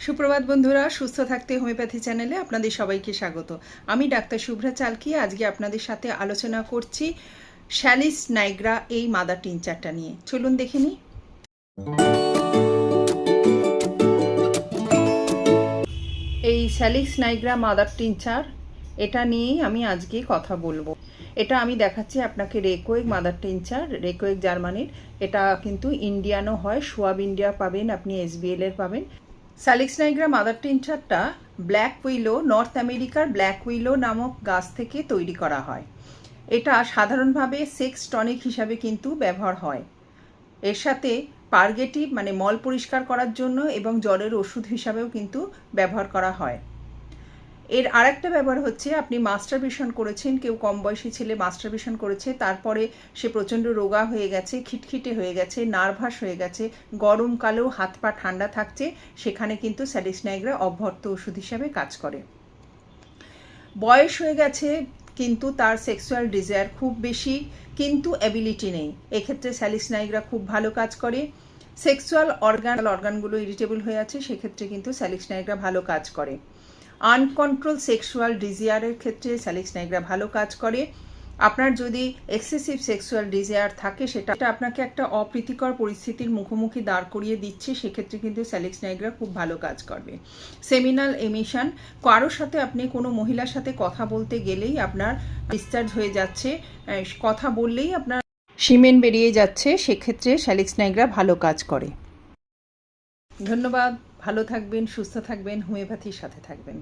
সুপ্রভাত বন্ধুরা, সুস্থ থাকতে হোমিওপ্যাথি চ্যানেলে আপনাদের সবাইকে স্বাগত। আমি ডাক্তার শুভ্রা চালকি। আজকে আপনাদের সাথে আলোচনা করছি স্যালিস নাইগ্রা এই মাদার টিনচারটা নিয়ে। চলুন দেখে নিই। এই স্যালিস নাইগ্রা মাদার টিনচার, এটা নিয়েই আমি আজকে কথা বলবো। এটা আমি দেখাচ্ছি আপনাকে রেকোয়েগ মাদার টিনচার, রেকোয়েগ জার্মানির। এটা কিন্তু ইন্ডিয়ানও হয়, সোয়াব ইন্ডিয়া পাবেন, আপনি SBL এর পাবেন। স্যালিস নাইগ্রা মাদার টিনচারটা ব্ল্যাক উইলো, নর্থ আমেরিকার ব্ল্যাক উইলো নামক গাছ থেকে তৈরি করা হয়। এটা সাধারণভাবে সেক্স টনিক হিসাবে কিন্তু ব্যবহার হয়। এর সাথে পার্গেটিভ মানে মল পরিষ্কার করার জন্য এবং জ্বরের ওষুধ হিসাবেও কিন্তু ব্যবহার করা হয়। এর আরেকটা ব্যবহার হচ্ছে, আপনি মাস্টারবেশন করেছেন, কেউ কম বয়সী ছেলে মাস্টারবেশন করেছে, তারপরে সে প্রচণ্ড রোগা হয়ে গেছে, খিটখিটে হয়ে গেছে, নার্ভাস হয়ে গেছে, গরমকালেও হাত পা ঠান্ডা থাকছে, সেখানে কিন্তু স্যালিস নাইগ্রা অভ্যর্থ ওষুধ হিসাবে কাজ করে। বয়স হয়ে গেছে কিন্তু তার সেক্সুয়াল ডিজায়ার খুব বেশি, কিন্তু অ্যাবিলিটি নেই, এক্ষেত্রে স্যালিস নাইগ্রা খুব ভালো কাজ করে। সেক্সুয়াল অর্গানগুলো ইরিটেবল হয়ে আছে, সেক্ষেত্রে কিন্তু স্যালিস নাইগ্রা ভালো কাজ করে। আনকন্ট্রোল সেক্সুয়াল ডিজায়ারের ক্ষেত্রে স্যালিস নাইগ্রা ভালো কাজ করে। আপনার যদি এক্সেসিভ সেক্সুয়াল ডিজায়ার থাকে, সেটা আপনাকে একটা অপ্রীতিকর পরিস্থিতির মুখোমুখি দাঁড় করিয়ে দিচ্ছে, সেক্ষেত্রে কিন্তু স্যালিস নাইগ্রা খুব ভালো কাজ করবে। সেমিনাল এমিশন, কারোর সাথে আপনি কোনো মহিলার সাথে কথা বলতে গেলেই আপনার ডিসচার্জ হয়ে যাচ্ছে, কথা বললেই আপনার সিমেন বেরিয়ে যাচ্ছে, সেক্ষেত্রে স্যালিস নাইগ্রা ভালো কাজ করে। ধন্যবাদ, ভালো থাকবেন, সুস্থ থাকবেন, হোমিওপ্যাথির সাথে থাকবেন।